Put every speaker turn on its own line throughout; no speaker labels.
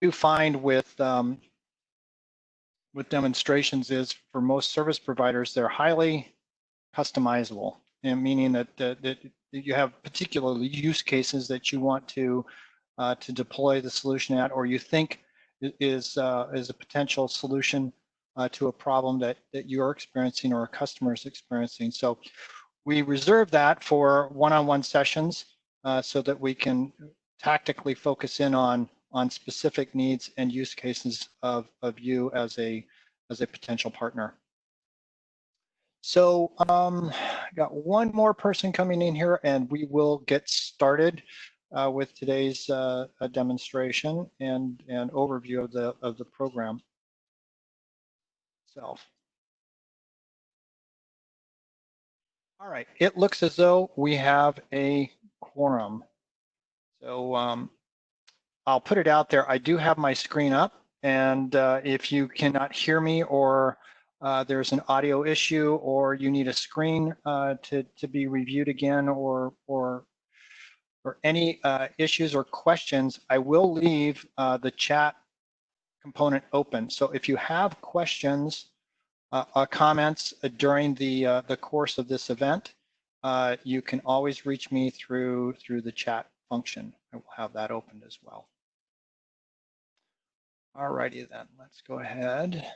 do find with demonstrations is for most service providers, they're highly customizable, and meaning that you have particular use cases that you want to deploy the solution at, or you think is a potential solution to a problem that you're experiencing or a customer is experiencing. So we reserve that for one-on-one sessions so that we can tactically focus in on specific needs and use cases of you as a potential partner. So I got one more person coming in here, and we will get started with today's demonstration and overview of the program itself. All right, it looks as though we have a quorum. So I'll put it out there. I do have my screen up, and if you cannot hear me, or there's an audio issue, or you need a screen to be reviewed again, or any issues or questions, I will leave the chat component open. So if you have questions, comments during the course of this event, you can always reach me through the chat function. I will have that opened as well. All righty then, let's go ahead.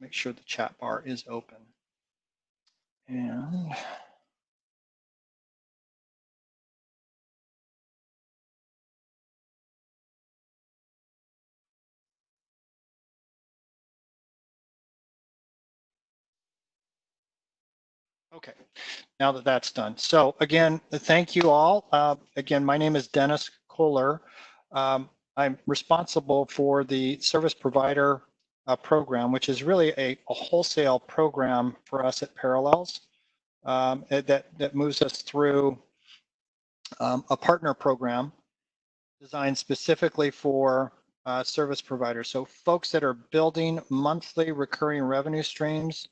Make sure the chat bar is open. And okay, now that that's done. So again, thank you all. Again, my name is Dennis Kohler. I'm responsible for the service provider program, which is really a wholesale program for us at Parallels that moves us through a partner program designed specifically for service providers. So folks that are building monthly recurring revenue streams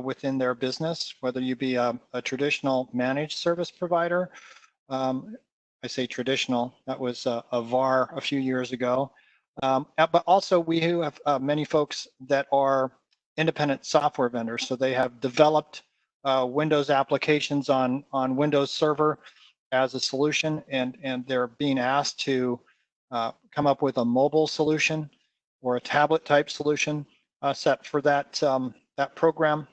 within their business, whether you be a traditional managed service provider. I say traditional, that was a VAR a few years ago. But also we have many folks that are independent software vendors. So they have developed Windows applications on Windows Server as a solution, and they're being asked to come up with a mobile solution or a tablet type solution set for that program.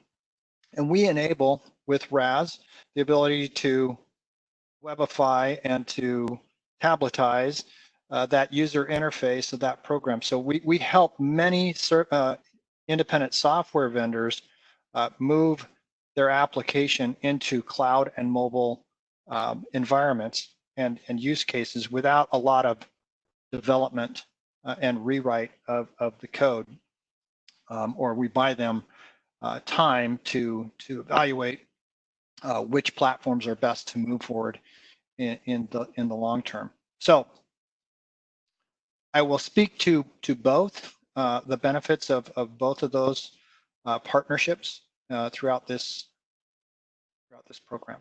And we enable with RAS the ability to webify and to tabletize that user interface of that program. So we help many independent software vendors move their application into cloud and mobile environments and use cases without a lot of development and rewrite of the code, or we buy them time to evaluate which platforms are best to move forward in the long term. So I will speak to both the benefits of both of those partnerships throughout this program.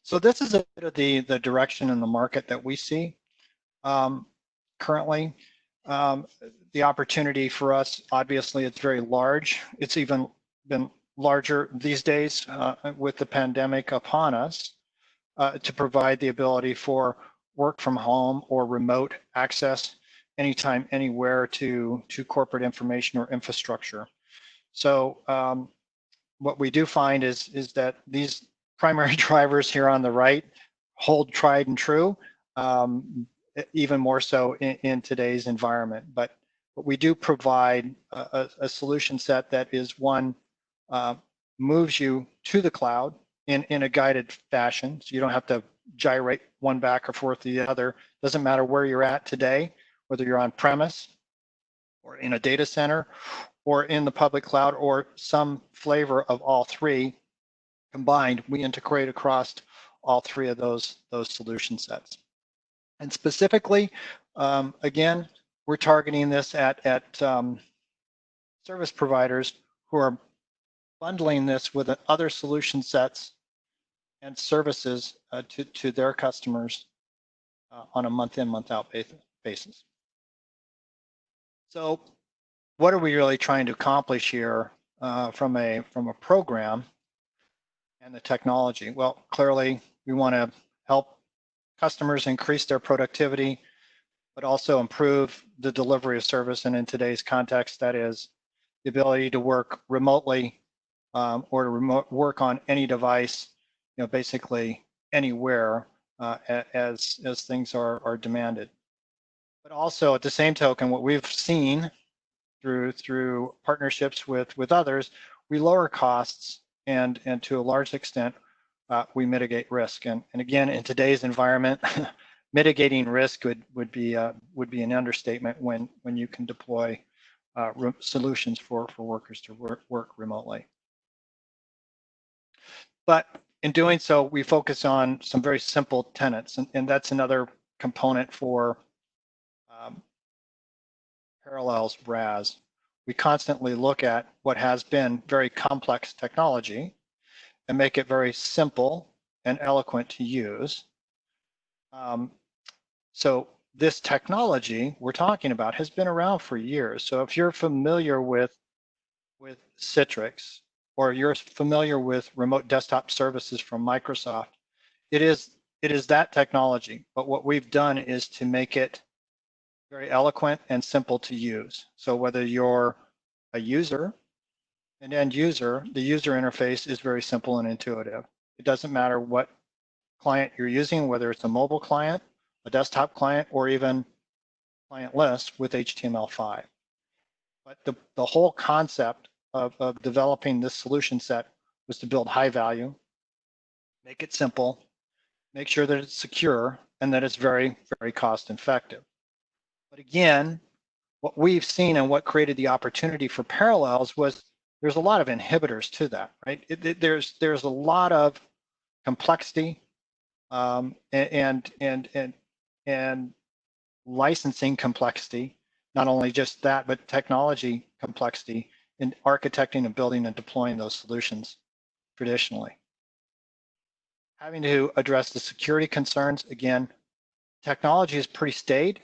So this is a bit of the direction in the market that we see currently. The opportunity for us, obviously, it's very large. It's even been larger these days with the pandemic upon us to provide the ability for work from home or remote access anytime, anywhere to corporate information or infrastructure. So what we do find is that these primary drivers here on the right hold tried and true, even more so in today's environment. But we do provide a solution set that is one, moves you to the cloud in a guided fashion. So you don't have to gyrate one back or forth to the other. Doesn't matter where you're at today, whether you're on premise or in a data center or in the public cloud or some flavor of all three combined. We integrate across all three of those solution sets. And specifically, again, we're targeting this at service providers who are bundling this with other solution sets and services to their customers on a month-in, month-out basis. So what are we really trying to accomplish here from a program and the technology? Well, clearly we want to help customers increase their productivity, but also improve the delivery of service. And in today's context, that is the ability to work remotely or to work on any device, basically anywhere as things are demanded. But also at the same token, what we've seen through partnerships with others, we lower costs and to a large extent we mitigate risk. And again, in today's environment, mitigating risk would be an understatement when you can deploy solutions for workers to work remotely. But in doing so, we focus on some very simple tenets, and that's another component for Parallels RAS. We constantly look at what has been very complex technology and make it very simple and eloquent to use. So this technology we're talking about has been around for years. So if you're familiar with Citrix, or you're familiar with remote desktop services from Microsoft, it is that technology. But what we've done is to make it very eloquent and simple to use. So whether you're a user, an end user, the user interface is very simple and intuitive. It doesn't matter what client you're using, whether it's a mobile client, a desktop client, or even client list with HTML5. But the whole concept of developing this solution set was to build high value, make it simple, make sure that it's secure, and that it's very, very cost effective. But again, what we've seen and what created the opportunity for Parallels was there's a lot of inhibitors to that, right? There's a lot of complexity and licensing complexity, not only just that, but technology complexity in architecting and building and deploying those solutions traditionally. Having to address the security concerns, again, technology is pretty staid.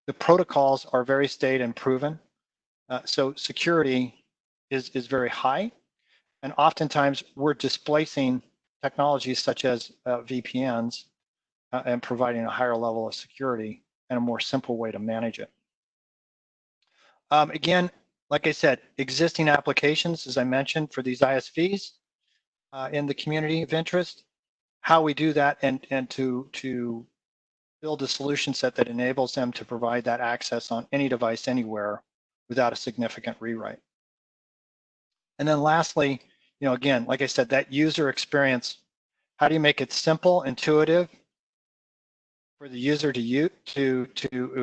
The protocols are very staid and proven. So security is very high. And oftentimes we're displacing technologies such as VPNs and providing a higher level of security and a more simple way to manage it. Again, like I said, existing applications, as I mentioned, for these ISVs in the community of interest, how we do that and to build a solution set that enables them to provide that access on any device anywhere without a significant rewrite. And then lastly, again, like I said, that user experience, how do you make it simple, intuitive for the user to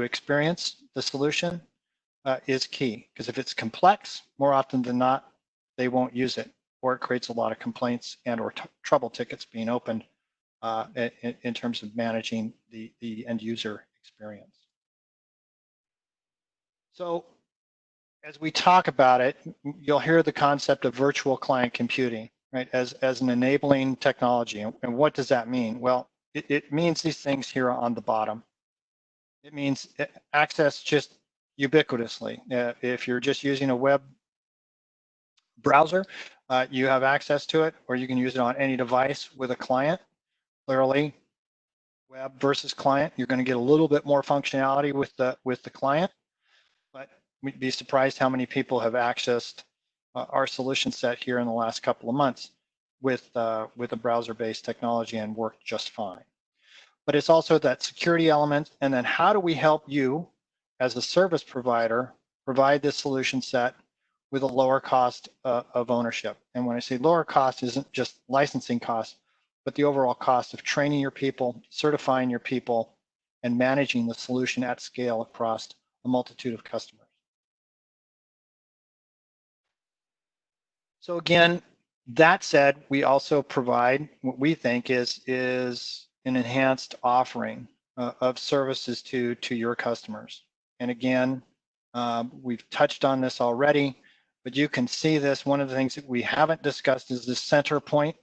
experience the solution is key. Because if it's complex, more often than not, they won't use it, or it creates a lot of complaints and or trouble tickets being opened in terms of managing the end user experience. So as we talk about it, you'll hear the concept of virtual client computing, right, as an enabling technology. And what does that mean? Well, it means these things here on the bottom. It means access just ubiquitously. If you're just using a web browser, you have access to it, or you can use it on any device with a client. Clearly, web versus client, you're going to get a little bit more functionality with the client, but we'd be surprised how many people have accessed our solution set here in the last couple of months with a browser-based technology and worked just fine. But it's also that security element, and then how do we help you as a service provider provide this solution set with a lower cost of ownership? And when I say lower cost, isn't just licensing costs, but the overall cost of training your people, certifying your people, and managing the solution at scale across a multitude of customers. So again, that said, we also provide what we think is an enhanced offering of services to your customers. And again, we've touched on this already, but you can see this. One of the things that we haven't discussed is the center point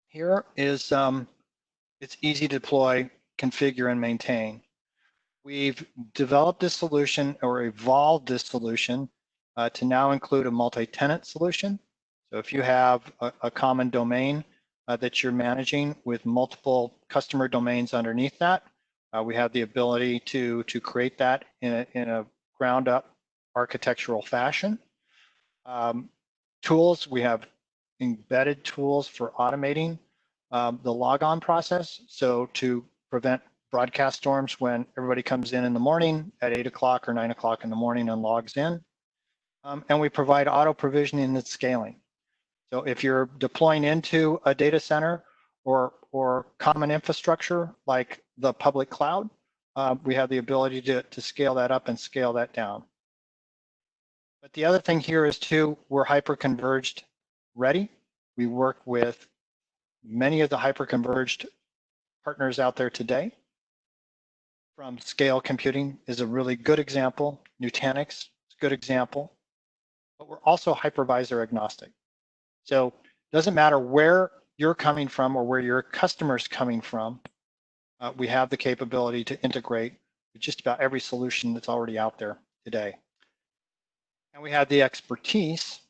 Here is, it's easy to deploy, configure, and maintain. We've developed this solution or evolved this solution to now include a multi-tenant solution. So if you have a common domain that you're managing with multiple customer domains underneath that, we have the ability to create that in a ground up architectural fashion. Tools, we have embedded tools for automating the logon process. So to prevent broadcast storms when everybody comes in the morning at 8 o'clock or 9 o'clock in the morning and logs in. And we provide auto provisioning and scaling. So if you're deploying into a data center or common infrastructure like the public cloud, we have the ability to scale that up and scale that down. But the other thing here is too, we're hyper-converged ready. We work with many of the hyper-converged partners out there today. From Scale Computing is a really good example. Nutanix is a good example. But we're also hypervisor agnostic. So it doesn't matter where you're coming from or where your customer's coming from. We have the capability to integrate with just about every solution that's already out there today. And we have the expertise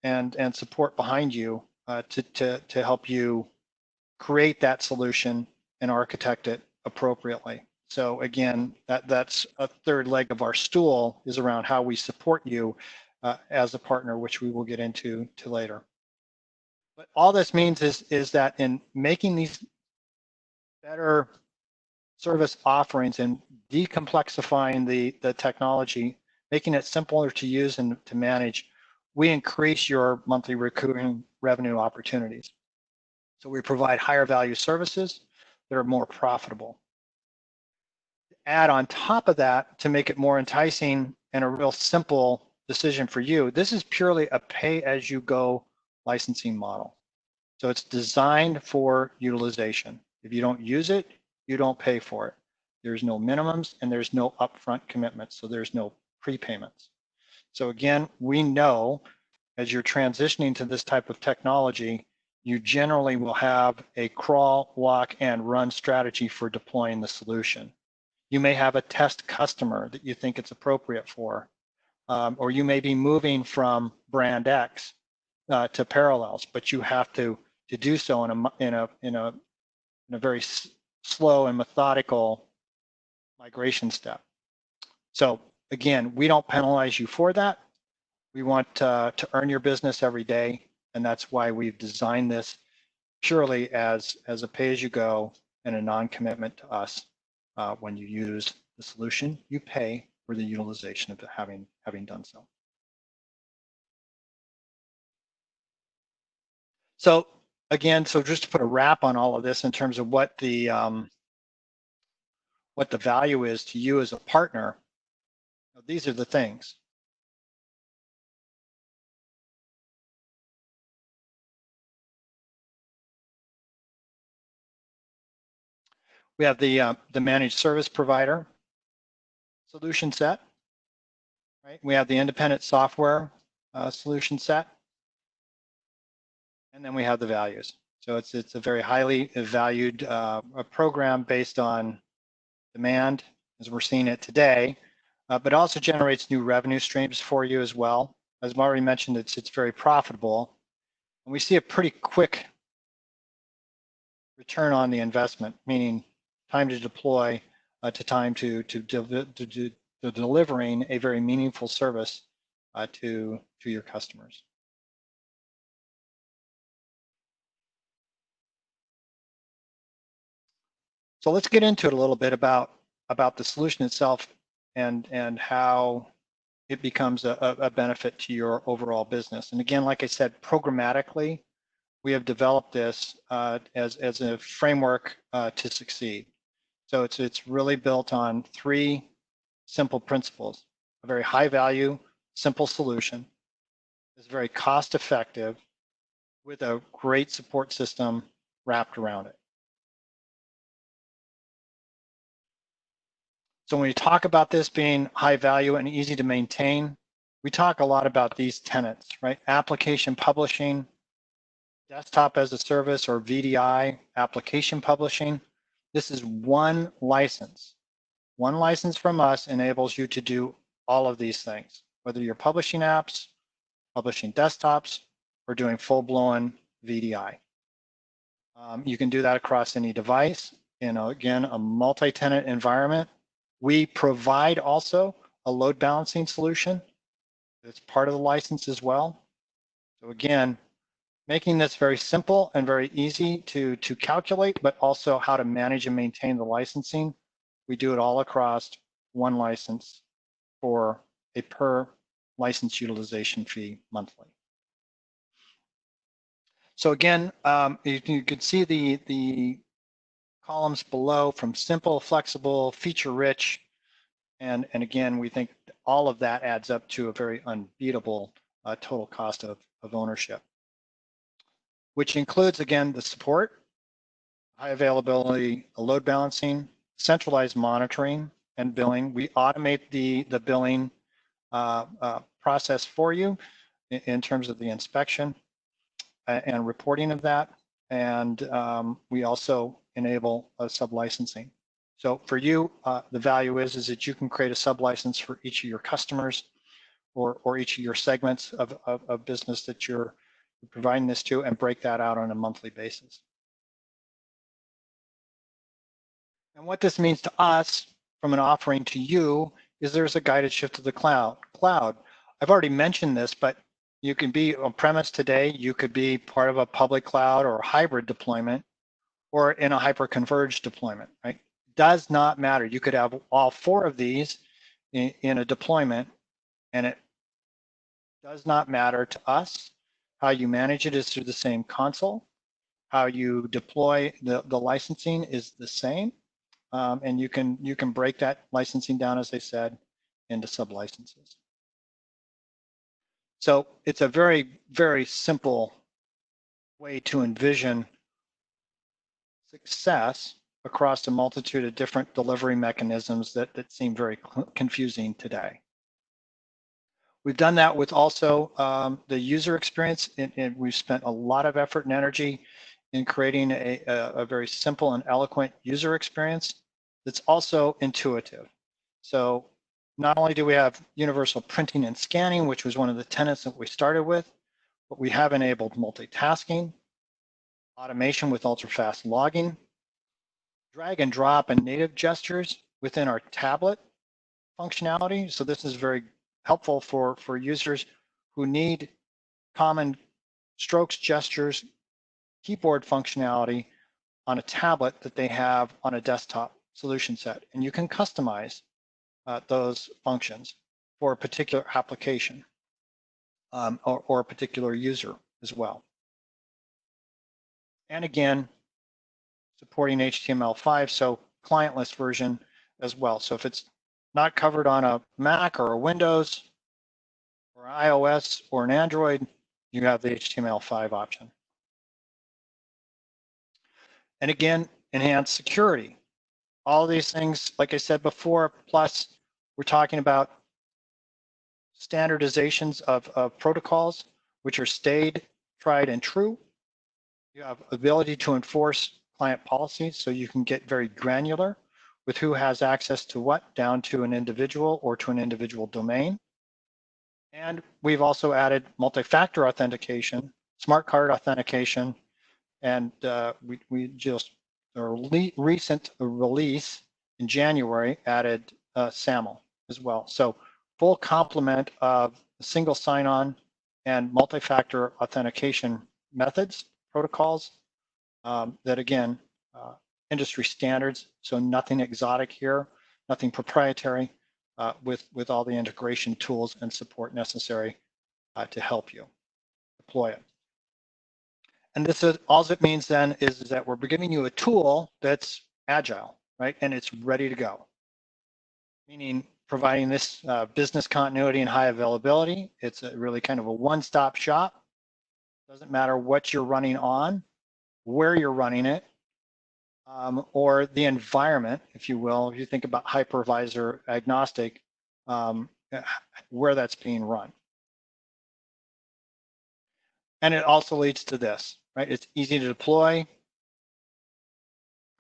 and support behind you to help you create that solution and architect it appropriately. So again, that's a third leg of our stool is around how we support you as a partner, which we will get into later. But all this means is that in making these better service offerings and decomplexifying the technology, making it simpler to use and to manage, we increase your monthly recurring revenue opportunities. So we provide higher value services that are more profitable. Add on top of that to make it more enticing and a real simple decision for you, this is purely a pay-as-you-go licensing model. So it's designed for utilization. If you don't use it, you don't pay for it. There's no minimums and there's no upfront commitments, so there's no prepayments. So again, we know as you're transitioning to this type of technology, you generally will have a crawl, walk, and run strategy for deploying the solution. You may have a test customer that you think it's appropriate for, or you may be moving from brand X to Parallels, but you have to do so in a very slow and methodical migration step. So again, we don't penalize you for that. We want to earn your business every day, and that's why we've designed this purely as a pay-as-you-go and a non-commitment to us. When you use the solution, you pay for the utilization of having done so. So again, so just to put a wrap on all of this in terms of what the value is to you as a partner, these are the things. We have the managed service provider solution set, right? We have the independent software solution set, and then we have the values. So it's a very highly valued program based on demand as we're seeing it today, but also generates new revenue streams for you as well. As Mari mentioned, it's very profitable, and we see a pretty quick return on the investment, meaning time to deploy to time to delivering a very meaningful service to your customers. So let's get into it a little bit about the solution itself and how it becomes a benefit to your overall business. And again, like I said, programmatically, we have developed this as a framework to succeed. So it's really built on 3 simple principles: a very high value, simple solution, is very cost effective, with a great support system wrapped around it. So when we talk about this being high value and easy to maintain, we talk a lot about these tenets, right? Application publishing, desktop as a service or VDI application publishing. This is one license. One license from us enables you to do all of these things, whether you're publishing apps, publishing desktops, or doing full-blown VDI. You can do that across any device in, again, a multi-tenant environment. We provide also a load balancing solution. It's part of the license as well. So again, making this very simple and very easy to calculate, but also how to manage and maintain the licensing. We do it all across one license for a per license utilization fee monthly. So again, you can see the columns below from simple, flexible, feature-rich, and again, we think all of that adds up to a very unbeatable total cost of ownership, which includes, again, the support, high availability, load balancing, centralized monitoring and billing. We automate the billing process for you in terms of the inspection and reporting of that. And we also enable a sub-licensing. So for you, the value is that you can create a sub-license for each of your customers or each of your segments of business that you're providing this to, and break that out on a monthly basis. And what this means to us from an offering to you is there's a guided shift to the cloud. I've already mentioned this, but you can be on premise today, you could be part of a public cloud or a hybrid deployment or in a hyper-converged deployment, right? Does not matter. You could have all four of these in a deployment, and it does not matter to us. How you manage it is through the same console. How you deploy the licensing is the same. And you can break that licensing down, as I said, into sub-licenses. So it's a very, very simple way to envision success across a multitude of different delivery mechanisms that seem very confusing today. We've done that with also the user experience, and we've spent a lot of effort and energy in creating a very simple and eloquent user experience that's also intuitive. So not only do we have universal printing and scanning, which was one of the tenets that we started with, but we have enabled multitasking, automation with ultra-fast logging, drag and drop and native gestures within our tablet functionality. So this is very helpful for users who need common strokes, gestures, keyboard functionality on a tablet that they have on a desktop solution set. And you can customize those functions for a particular application or a particular user as well. And again, supporting HTML5, so clientless version as well. So if it's not covered on a Mac or a Windows or iOS or an Android, you have the HTML5 option. And again, enhanced security. All of these things, like I said before, plus we're talking about standardizations of protocols, which are stayed, tried, and true. You have ability to enforce client policies, so you can get very granular with who has access to what, down to an individual or to an individual domain. And we've also added multi-factor authentication, smart card authentication, and we just, our recent release in January added SAML as well. So full complement of single sign-on and multi-factor authentication methods, protocols that, again, industry standards, so nothing exotic here, nothing proprietary, with all the integration tools and support necessary to help you deploy it. And this is all it means then is that we're giving you a tool that's agile, right? And it's ready to go, meaning providing this business continuity and high availability. It's really kind of a one-stop shop. Doesn't matter what you're running on, where you're running it, or the environment, if you will. If you think about hypervisor agnostic, where that's being run. And it also leads to this. right? It's easy to deploy,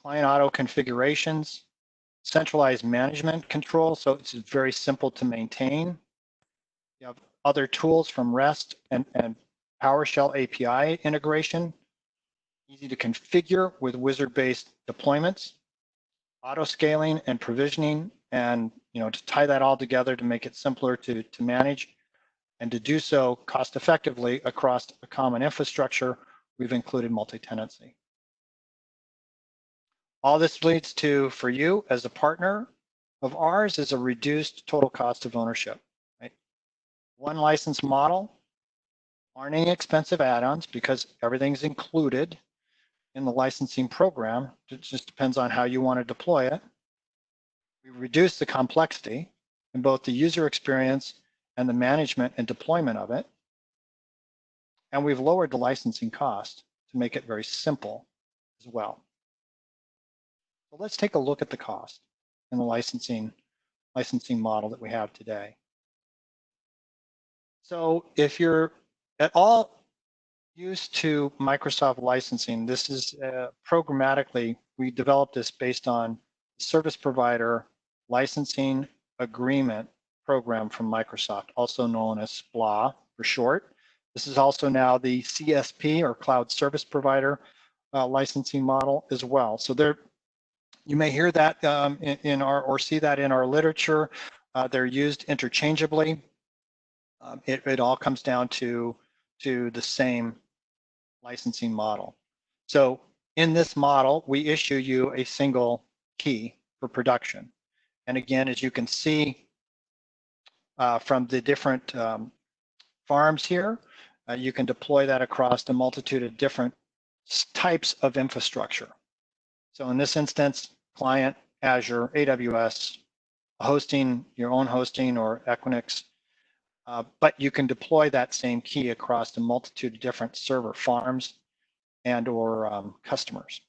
client auto configurations, centralized management control, so it's very simple to maintain. You have other tools from REST and PowerShell API integration, easy to configure with wizard-based deployments, auto scaling and provisioning, and to tie that all together to make it simpler to manage and to do so cost effectively across a common infrastructure, we've included multi-tenancy. All this leads to, for you as a partner of ours, is a reduced total cost of ownership. Right? One license model, aren't any expensive add-ons because everything's included in the licensing program. It just depends on how you want to deploy it. We reduce the complexity in both the user experience and the management and deployment of it. And we've lowered the licensing cost to make it very simple as well. So let's take a look at the cost in the licensing model that we have today. So if you're at all used to Microsoft licensing, this is programmatically, we developed this based on service provider licensing agreement program from Microsoft, also known as SPLA for short. This is also now the CSP or Cloud Service Provider licensing model as well. So there, you may hear that in our, or see that in our literature. They're used interchangeably. It all comes down to the same licensing model. So in this model, we issue you a single key for production. And again, as you can see from the different farms here, you can deploy that across a multitude of different types of infrastructure. So in this instance, client, Azure, AWS, hosting, your own hosting or Equinix, but you can deploy that same key across a multitude of different server farms and or customers.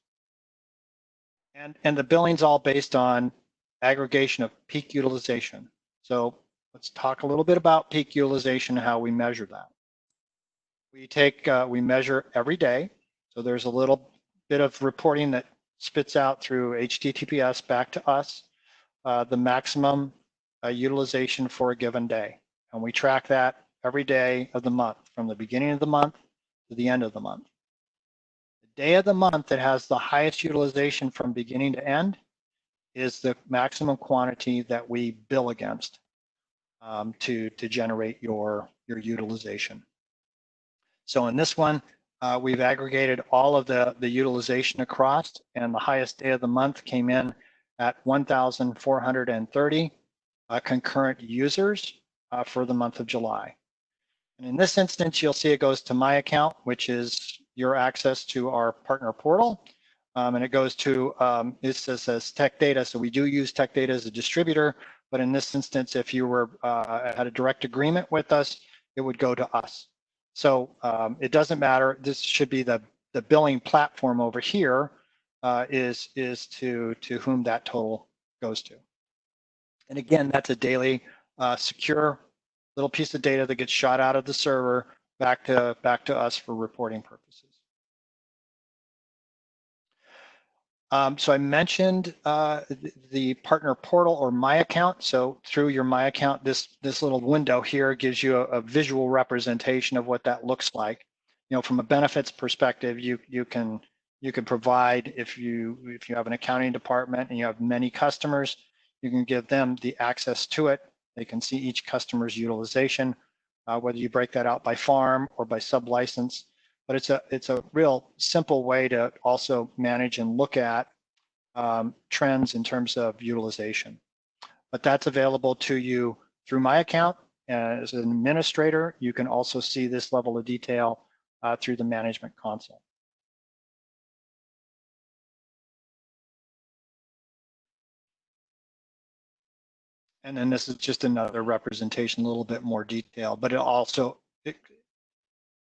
And the billing's all based on aggregation of peak utilization. So let's talk a little bit about peak utilization and how we measure that. We measure every day. So there's a little bit of reporting that spits out through HTTPS back to us, the maximum utilization for a given day. And we track that every day of the month, from the beginning of the month to the end of the month. The day of the month that has the highest utilization from beginning to end is the maximum quantity that we bill against to generate your utilization. So in this one, we've aggregated all of the utilization across, and the highest day of the month came in at 1,430 concurrent users for the month of July. And in this instance, you'll see it goes to my account, which is your access to our partner portal. And it goes to, it says Tech Data. So we do use Tech Data as a distributor, but in this instance, if you were had a direct agreement with us, it would go to us. So it doesn't matter. This should be the billing platform over here is to whom that total goes to. And again, that's a daily secure little piece of data that gets shot out of the server back to us for reporting purposes. So I mentioned the partner portal or My Account. So through your My Account, this little window here gives you a visual representation of what that looks like. You know, from a benefits perspective, you can provide, if you have an accounting department and you have many customers, you can give them the access to it. They can see each customer's utilization, whether you break that out by farm or by sub-license. But it's a real simple way to also manage and look at trends in terms of utilization. But that's available to you through My Account. As an administrator, you can also see this level of detail through the management console. And then this is just another representation, a little bit more detail, but it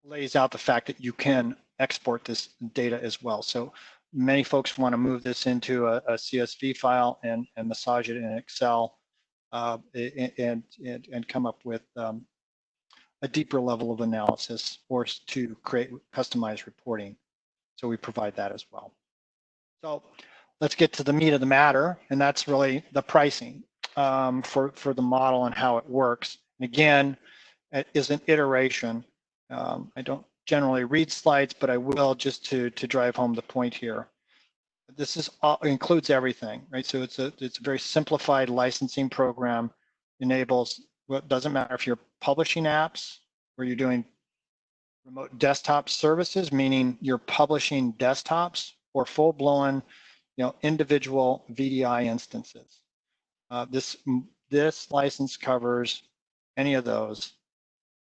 lays out the fact that you can export this data as well. So many folks want to move this into a CSV file and massage it in Excel and come up with a deeper level of analysis or to create customized reporting So we provide that as well. So let's get to the meat of the matter, and that's really the pricing for the model and how it works. And again, it is an iteration. I don't generally read slides, but I will just to drive home the point here. This is includes everything, right? So it's a very simplified licensing program. Enables, well, it doesn't matter if you're publishing apps or you're doing remote desktop services, meaning you're publishing desktops, or full-blown, individual VDI instances. This license covers any of those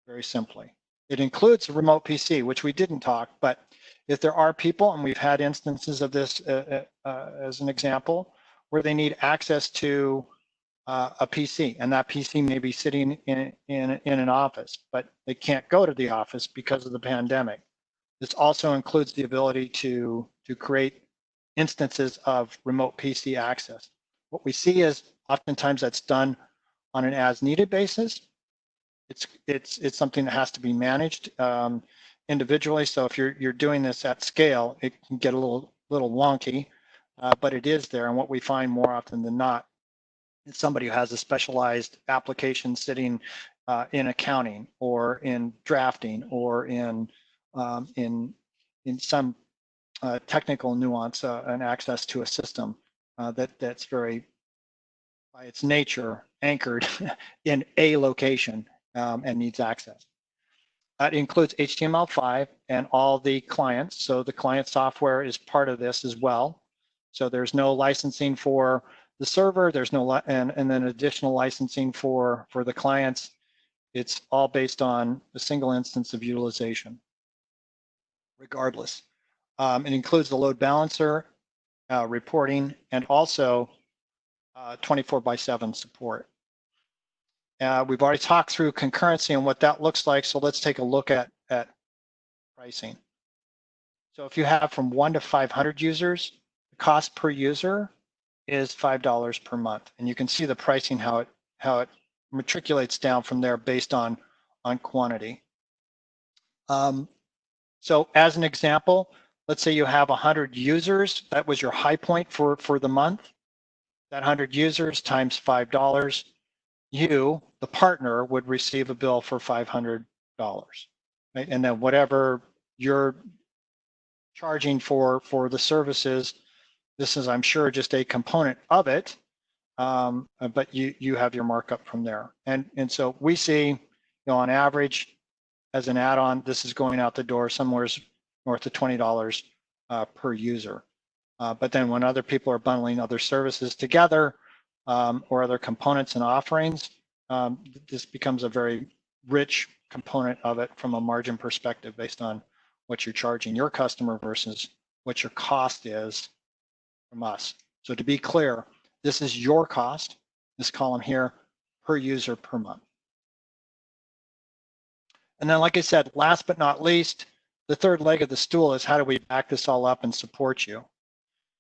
very simply. It includes a remote PC, which we didn't talk, but if there are people, and we've had instances of this as an example, where they need access to a PC, and that PC may be sitting in an office, but they can't go to the office because of the pandemic. This also includes the ability to create instances of remote PC access. What we see is oftentimes that's done on an as-needed basis. It's something that has to be managed individually. So if you're doing this at scale, it can get a little wonky, but it is there. And what we find more often than not is somebody who has a specialized application sitting in accounting or in drafting or in some technical nuance and access to a system that's very, by its nature, anchored in a location and needs access. That includes HTML5 and all the clients. So the client software is part of this as well. So there's no licensing for the server. There's no and then additional licensing for the clients. It's all based on a single instance of utilization, regardless. It includes the load balancer, reporting, and also 24/7 support. We've already talked through concurrency and what that looks like, so let's take a look at pricing. So if you have from 1 to 500 users, the cost per user is $5 per month, and you can see the pricing how it matriculates down from there based on quantity. So as an example, let's say you have 100 users. That was your high point for the month. That 100 users times $5. You, the partner, would receive a bill for $500, right? And then whatever you're charging for the services, this is, I'm sure, just a component of it, but you have your markup from there. And so we see, on average, as an add-on, this is going out the door somewhere north of $20 per user. But then when other people are bundling other services together or other components and offerings, this becomes a very rich component of it from a margin perspective based on what you're charging your customer versus what your cost is from us. So to be clear, this is your cost, this column here, per user per month. And then, like I said, last but not least, the third leg of the stool is how do we back this all up and support you?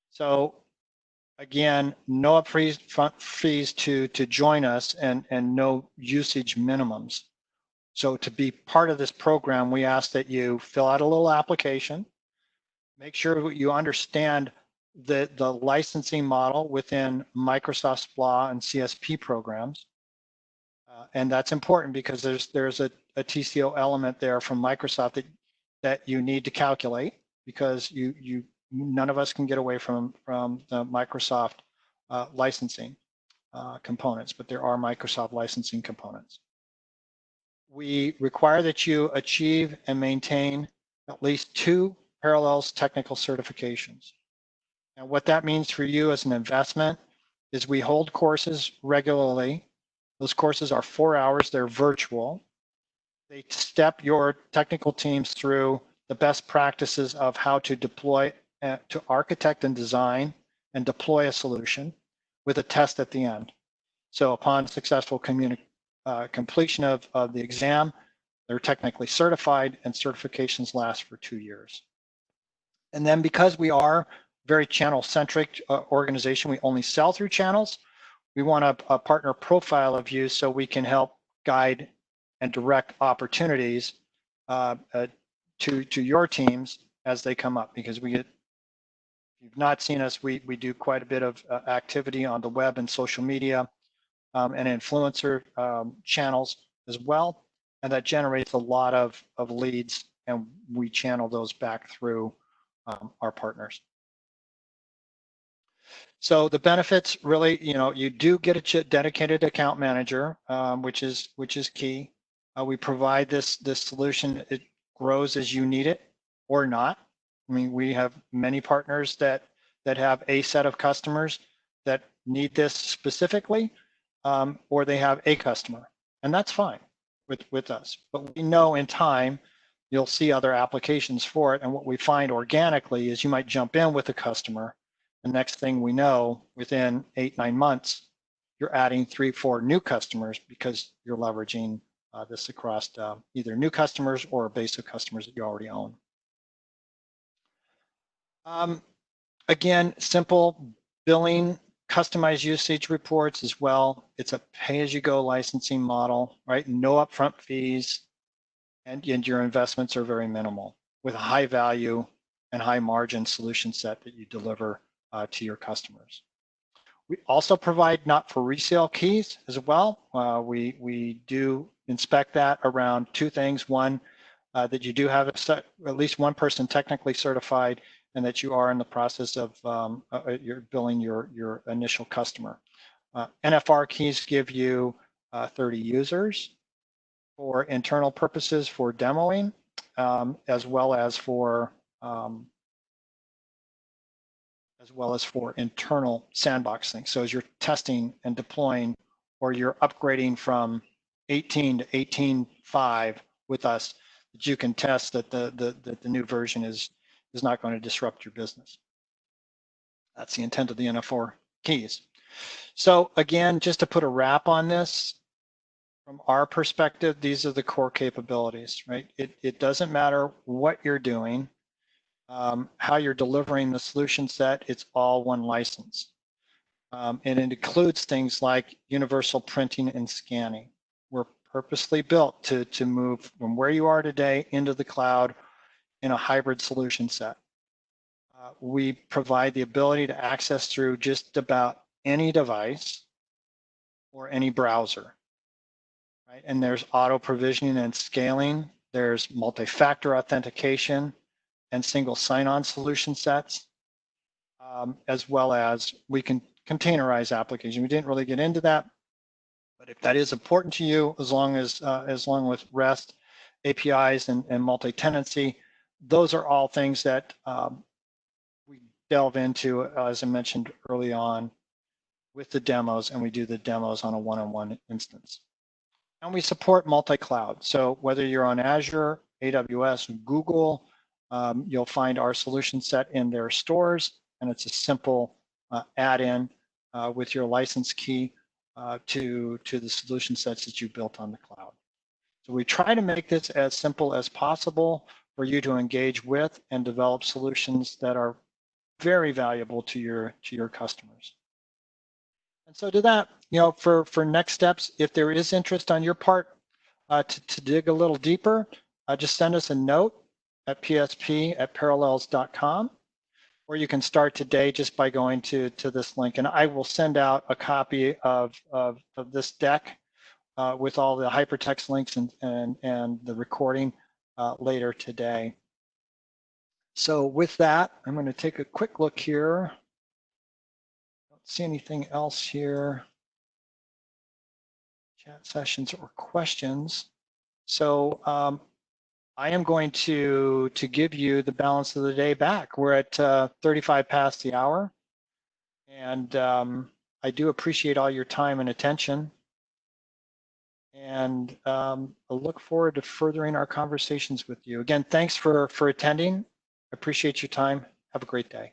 So again, no upfront fees to join us and no usage minimums. So to be part of this program, we ask that you fill out a little application, make sure you understand the licensing model within Microsoft SPLA and CSP programs. And that's important because there's a TCO element there from Microsoft that you need to calculate, because none of us can get away from the Microsoft licensing components, but there are Microsoft licensing components. We require that you achieve and maintain at least 2 Parallels technical certifications. And what that means for you as an investment is we hold courses regularly. Those courses are 4 hours, they're virtual. They step your technical teams through the best practices of how to deploy, to architect and design and deploy a solution with a test at the end. So upon successful completion of the exam, they're technically certified, and certifications last for 2 years. And then because we are very channel-centric organization, we only sell through channels. We want a partner profile of you so we can help guide and direct opportunities to your teams as they come up, because we get, if you've not seen us, we do quite a bit of activity on the web and social media and influencer channels as well. And that generates a lot of leads, and we channel those back through our partners. So the benefits really, you do get a dedicated account manager, which is key. We provide this solution. It grows as you need it or not. I mean, we have many partners that have a set of customers that need this specifically, or they have a customer, and that's fine with us. But we know in time you'll see other applications for it, and what we find organically is you might jump in with a customer. The next thing we know, within 8-9 months, you're adding 3-4 new customers because you're leveraging this across either new customers or a base of customers that you already own. Again, simple billing, customized usage reports as well. It's a pay-as-you-go licensing model, right? No upfront fees, and your investments are very minimal, with a high value and high margin solution set that you deliver to your customers. We also provide not for resale keys as well. We do inspect that around 2 things. One, that you do have at least one person technically certified, and that you are in the process of you're billing your initial customer. NFR keys give you 30 users for internal purposes for demoing, as well as for internal sandboxing. So as you're testing and deploying, or you're upgrading from 18 to 18.5 with us, that you can test that the new version is not going to disrupt your business. That's the intent of the NFR keys. So again, just to put a wrap on this, from our perspective, these are the core capabilities, right? It doesn't matter what you're doing, how you're delivering the solution set, it's all one license. And it includes things like universal printing and scanning. We're purposely built to move from where you are today into the cloud in a hybrid solution set. We provide the ability to access through just about any device or any browser, right? And there's auto provisioning and scaling. There's multi-factor authentication and single sign-on solution sets, as well as we can containerize applications. We didn't really get into that, but if that is important to you, as long with REST APIs and multi-tenancy, those are all things that we delve into, as I mentioned early on, with the demos, and we do the demos on a one-on-one instance. And we support multi-cloud. So whether you're on Azure, AWS, Google, you'll find our solution set in their stores, and it's a simple add-in with your license key to the solution sets that you built on the cloud. So we try to make this as simple as possible for you to engage with and develop solutions that are very valuable to your customers. And so to that, for next steps, if there is interest on your part to dig a little deeper, just send us a note at psp@parallels.com, or you can start today just by going to this link. And I will send out a copy of this deck with all the hypertext links and the recording later today. So with that, I'm going to take a quick look here. Don't see anything else here. Chat sessions or questions. So I am going to give you the balance of the day back. We're at 35 past the hour, and I do appreciate all your time and attention, and I look forward to furthering our conversations with you. Again, thanks for attending. I appreciate your time. Have a great day.